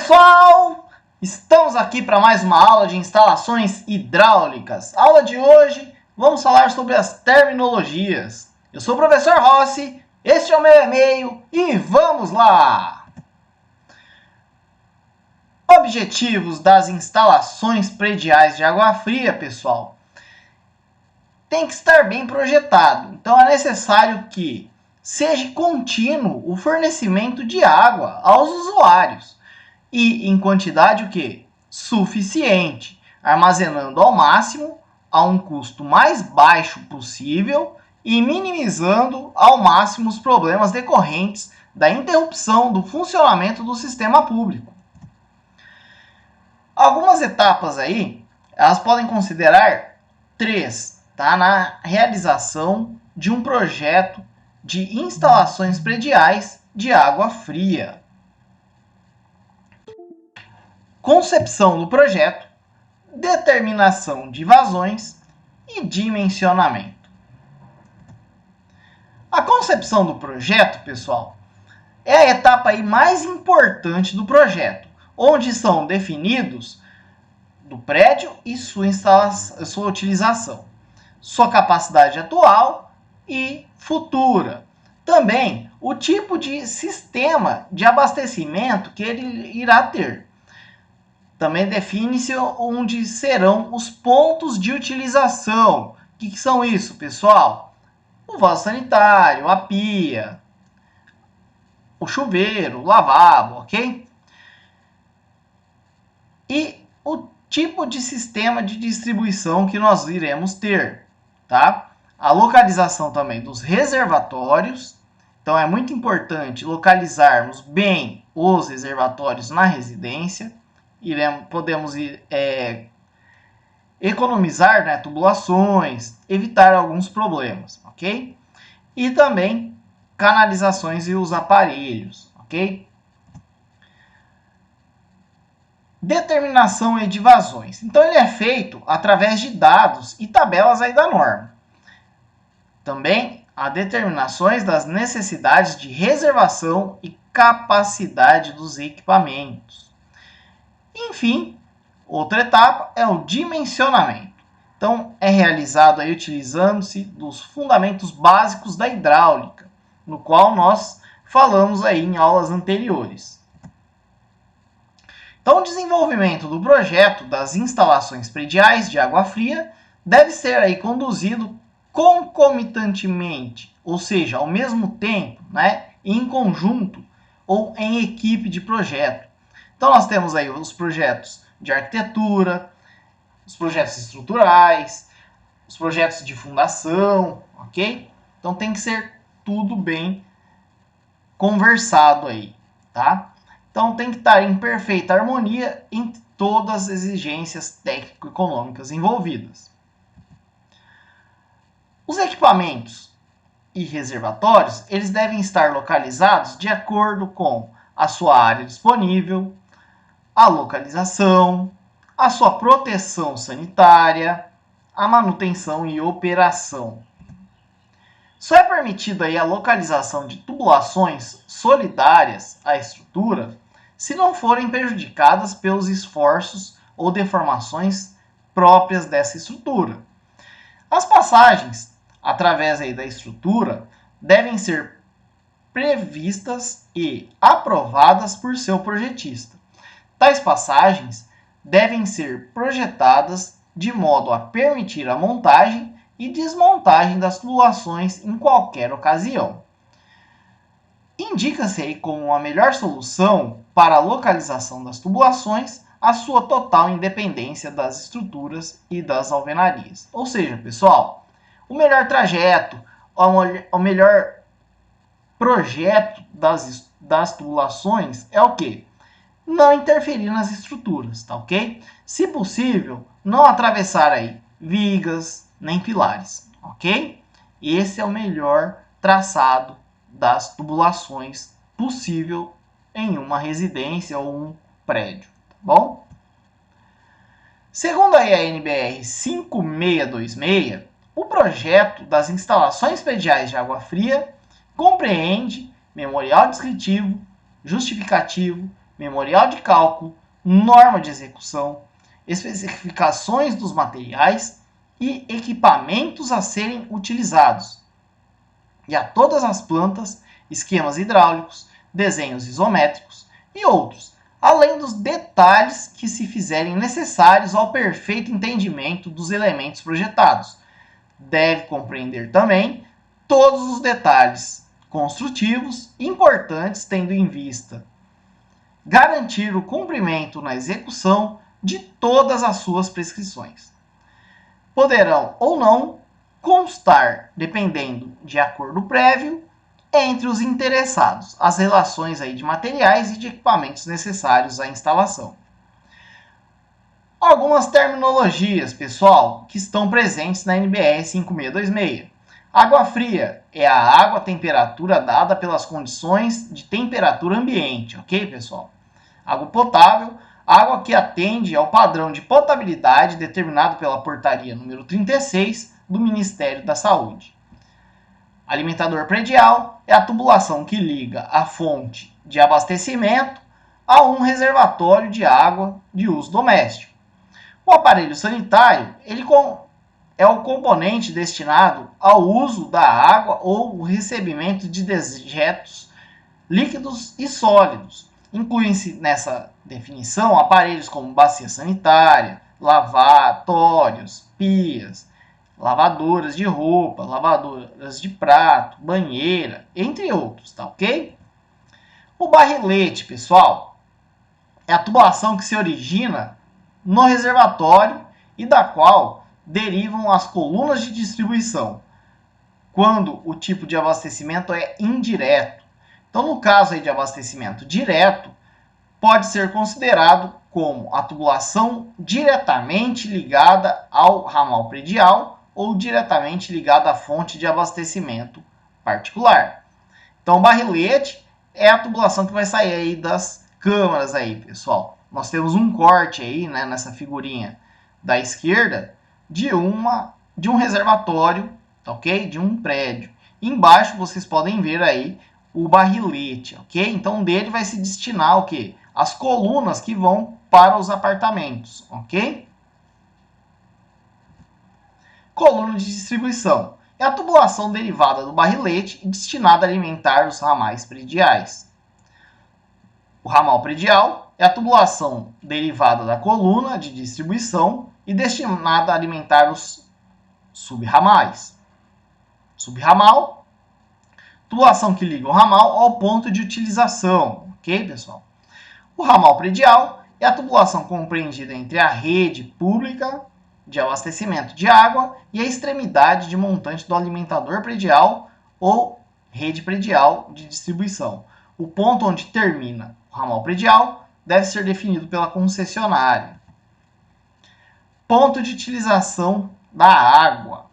pessoal! Estamos aqui para mais uma aula de instalações hidráulicas. Aula de hoje, vamos falar sobre as terminologias. Eu sou o professor Rossi, este é o meu e-mail e vamos lá! Objetivos das instalações prediais de água fria, pessoal. Tem que estar bem projetado, então é necessário que seja contínuo o fornecimento de água aos usuários. E em quantidade o quê? Suficiente, armazenando ao máximo a um custo mais baixo possível e minimizando ao máximo os problemas decorrentes da interrupção do funcionamento do sistema público. Algumas etapas aí, elas podem considerar 3, tá? Na realização de um projeto de instalações prediais de água fria. Concepção do projeto, determinação de vazões e dimensionamento. A concepção do projeto, pessoal, é a etapa aí mais importante do projeto, onde são definidos do prédio e sua utilização, sua capacidade atual e futura. Também o tipo de sistema de abastecimento que ele irá ter. Também define-se onde serão os pontos de utilização. O que são isso, pessoal? O vaso sanitário, a pia, o chuveiro, o lavabo, ok? E o tipo de sistema de distribuição que nós iremos ter, tá? A localização também dos reservatórios. Então, é muito importante localizarmos bem os reservatórios na residência. Podemos economizar, né, tubulações, evitar alguns problemas, ok? E também canalizações e os aparelhos, ok? Determinação de vazões. Então, ele é feito através de dados e tabelas aí da norma. Também há determinações das necessidades de reservação e capacidade dos equipamentos. Enfim, outra etapa é o dimensionamento. Então, é realizado aí utilizando-se dos fundamentos básicos da hidráulica, no qual nós falamos aí em aulas anteriores. Então, o desenvolvimento do projeto das instalações prediais de água fria deve ser aí conduzido concomitantemente, ou seja, ao mesmo tempo, né, em conjunto ou em equipe de projeto. Então, nós temos aí os projetos de arquitetura, os projetos estruturais, os projetos de fundação, ok? Então, tem que ser tudo bem conversado aí, tá? Então, tem que estar em perfeita harmonia em todas as exigências técnico-econômicas envolvidas. Os equipamentos e reservatórios, eles devem estar localizados de acordo com a sua área disponível, a localização, a sua proteção sanitária, a manutenção e operação. Só é permitida aí a localização de tubulações solidárias à estrutura se não forem prejudicadas pelos esforços ou deformações próprias dessa estrutura. As passagens através aí da estrutura devem ser previstas e aprovadas por seu projetista. Tais passagens devem ser projetadas de modo a permitir a montagem e desmontagem das tubulações em qualquer ocasião. Indica-se aí como a melhor solução para a localização das tubulações a sua total independência das estruturas e das alvenarias. Ou seja, pessoal, o melhor trajeto, o melhor projeto das tubulações é o quê? Não interferir nas estruturas, tá ok? Se possível, não atravessar aí vigas nem pilares, ok? Esse é o melhor traçado das tubulações possível em uma residência ou um prédio, tá bom? Segundo aí a NBR 5626, o projeto das instalações prediais de água fria compreende memorial descritivo, justificativo, memorial de cálculo, norma de execução, especificações dos materiais e equipamentos a serem utilizados. E a todas as plantas, esquemas hidráulicos, desenhos isométricos e outros, além dos detalhes que se fizerem necessários ao perfeito entendimento dos elementos projetados. Deve compreender também todos os detalhes construtivos importantes, tendo em vista garantir o cumprimento na execução de todas as suas prescrições. Poderão ou não constar, dependendo de acordo prévio, entre os interessados, as relações aí de materiais e de equipamentos necessários à instalação. Algumas terminologias, pessoal, que estão presentes na NBR 5626. Água fria é a água à temperatura dada pelas condições de temperatura ambiente, ok, pessoal? Água potável, água que atende ao padrão de potabilidade determinado pela portaria número 36 do Ministério da Saúde. Alimentador predial é a tubulação que liga a fonte de abastecimento a um reservatório de água de uso doméstico. O aparelho sanitário é o componente destinado ao uso da água ou o recebimento de dejetos líquidos e sólidos. Incluem-se nessa definição aparelhos como bacia sanitária, lavatórios, pias, lavadoras de roupa, lavadoras de prato, banheira, entre outros, tá ok? O barrilete, pessoal, é a tubulação que se origina no reservatório e da qual derivam as colunas de distribuição, quando o tipo de abastecimento é indireto. Então, no caso aí de abastecimento direto, pode ser considerado como a tubulação diretamente ligada ao ramal predial ou diretamente ligada à fonte de abastecimento particular. Então, o barrilete é a tubulação que vai sair aí das câmaras aí, pessoal. Nós temos um corte aí, né, nessa figurinha da esquerda de um reservatório, ok? De um prédio. Embaixo vocês podem ver aí o barrilete, ok? Então dele vai se destinar o quê? As colunas que vão para os apartamentos, ok? Coluna de distribuição é a tubulação derivada do barrilete e destinada a alimentar os ramais prediais. O ramal predial é a tubulação derivada da coluna de distribuição e destinada a alimentar os subramais. Subramal, tubulação que liga o ramal ao ponto de utilização, ok, pessoal? O ramal predial é a tubulação compreendida entre a rede pública de abastecimento de água e a extremidade de montante do alimentador predial ou rede predial de distribuição. O ponto onde termina o ramal predial deve ser definido pela concessionária. Ponto de utilização da água.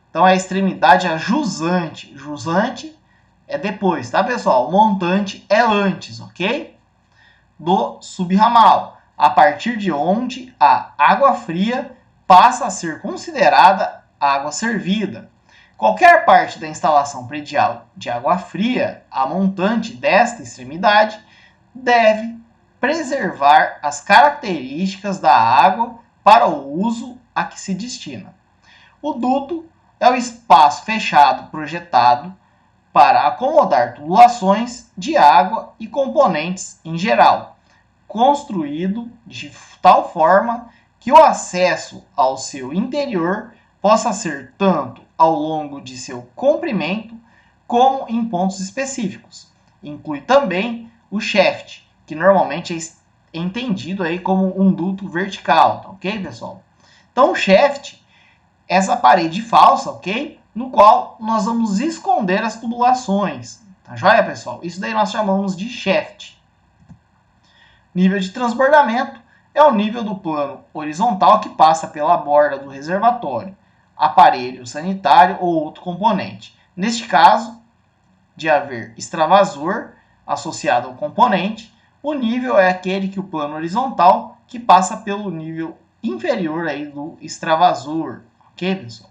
Então, a extremidade é a jusante. Jusante é depois, tá, pessoal? O montante é antes, ok? Do subramal, a partir de onde a água fria passa a ser considerada água servida. Qualquer parte da instalação predial de água fria, a montante desta extremidade, deve preservar as características da água para o uso a que se destina. O duto é o espaço fechado projetado para acomodar tubulações de água e componentes em geral, construído de tal forma que o acesso ao seu interior possa ser tanto ao longo de seu comprimento como em pontos específicos. Inclui também o shaft, que normalmente é entendido aí como um duto vertical, tá ok, pessoal? Então, o shaft é essa parede falsa, ok? No qual nós vamos esconder as tubulações, tá joia, pessoal? Isso daí nós chamamos de shaft. Nível de transbordamento é o nível do plano horizontal que passa pela borda do reservatório, aparelho sanitário ou outro componente. Neste caso, de haver extravasor associado ao componente, o nível é aquele que o plano horizontal que passa pelo nível inferior aí do extravasor, ok, pessoal?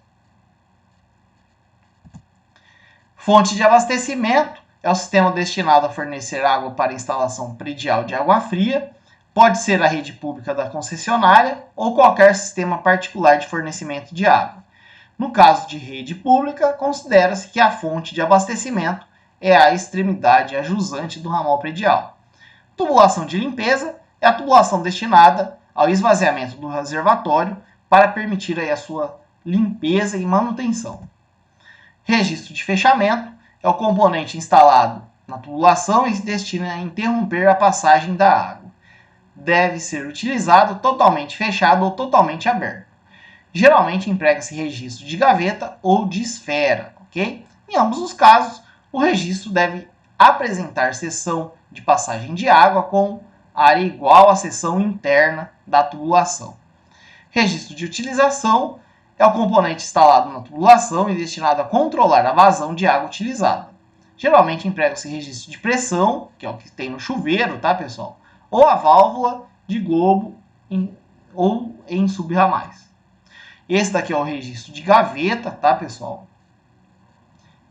Fonte de abastecimento é o sistema destinado a fornecer água para instalação predial de água fria. Pode ser a rede pública da concessionária ou qualquer sistema particular de fornecimento de água. No caso de rede pública, considera-se que a fonte de abastecimento é a extremidade ajusante do ramal predial. Tubulação de limpeza é a tubulação destinada ao esvaziamento do reservatório para permitir aí a sua limpeza e manutenção. Registro de fechamento é o componente instalado na tubulação e se destina a interromper a passagem da água. Deve ser utilizado totalmente fechado ou totalmente aberto. Geralmente emprega-se registro de gaveta ou de esfera, ok? Em ambos os casos, o registro deve apresentar seção de passagem de água com área igual à seção interna da tubulação. Registro de utilização é o componente instalado na tubulação e destinado a controlar a vazão de água utilizada. Geralmente emprega-se registro de pressão, que é o que tem no chuveiro, tá, pessoal? Ou a válvula de globo ou em subramais. Esse daqui é o registro de gaveta, tá, pessoal?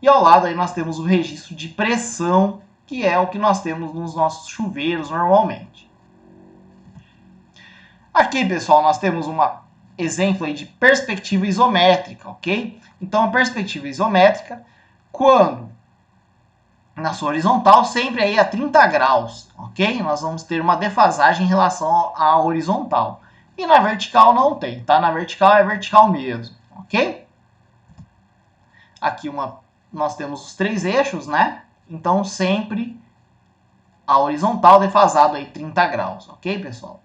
E ao lado aí nós temos o registro de pressão, que é o que nós temos nos nossos chuveiros normalmente. Aqui, pessoal, nós temos um exemplo aí de perspectiva isométrica, ok? Então, a perspectiva isométrica, quando na sua horizontal, sempre aí a 30 graus, ok? Nós vamos ter uma defasagem em relação à horizontal. E na vertical não tem, tá? Na vertical é vertical mesmo, ok? Aqui nós temos os 3 eixos, né? Então, sempre a horizontal defasado aí 30 graus, ok, pessoal?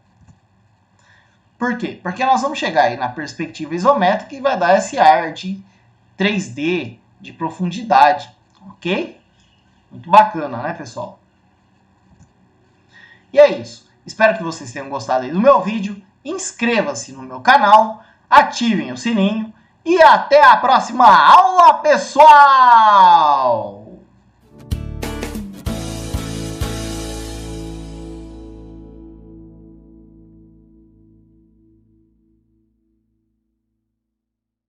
Por quê? Porque nós vamos chegar aí na perspectiva isométrica e vai dar esse ar de 3D, de profundidade, ok? Muito bacana, né, pessoal? E é isso. Espero que vocês tenham gostado aí do meu vídeo. Inscreva-se no meu canal, ativem o sininho e até a próxima aula, pessoal!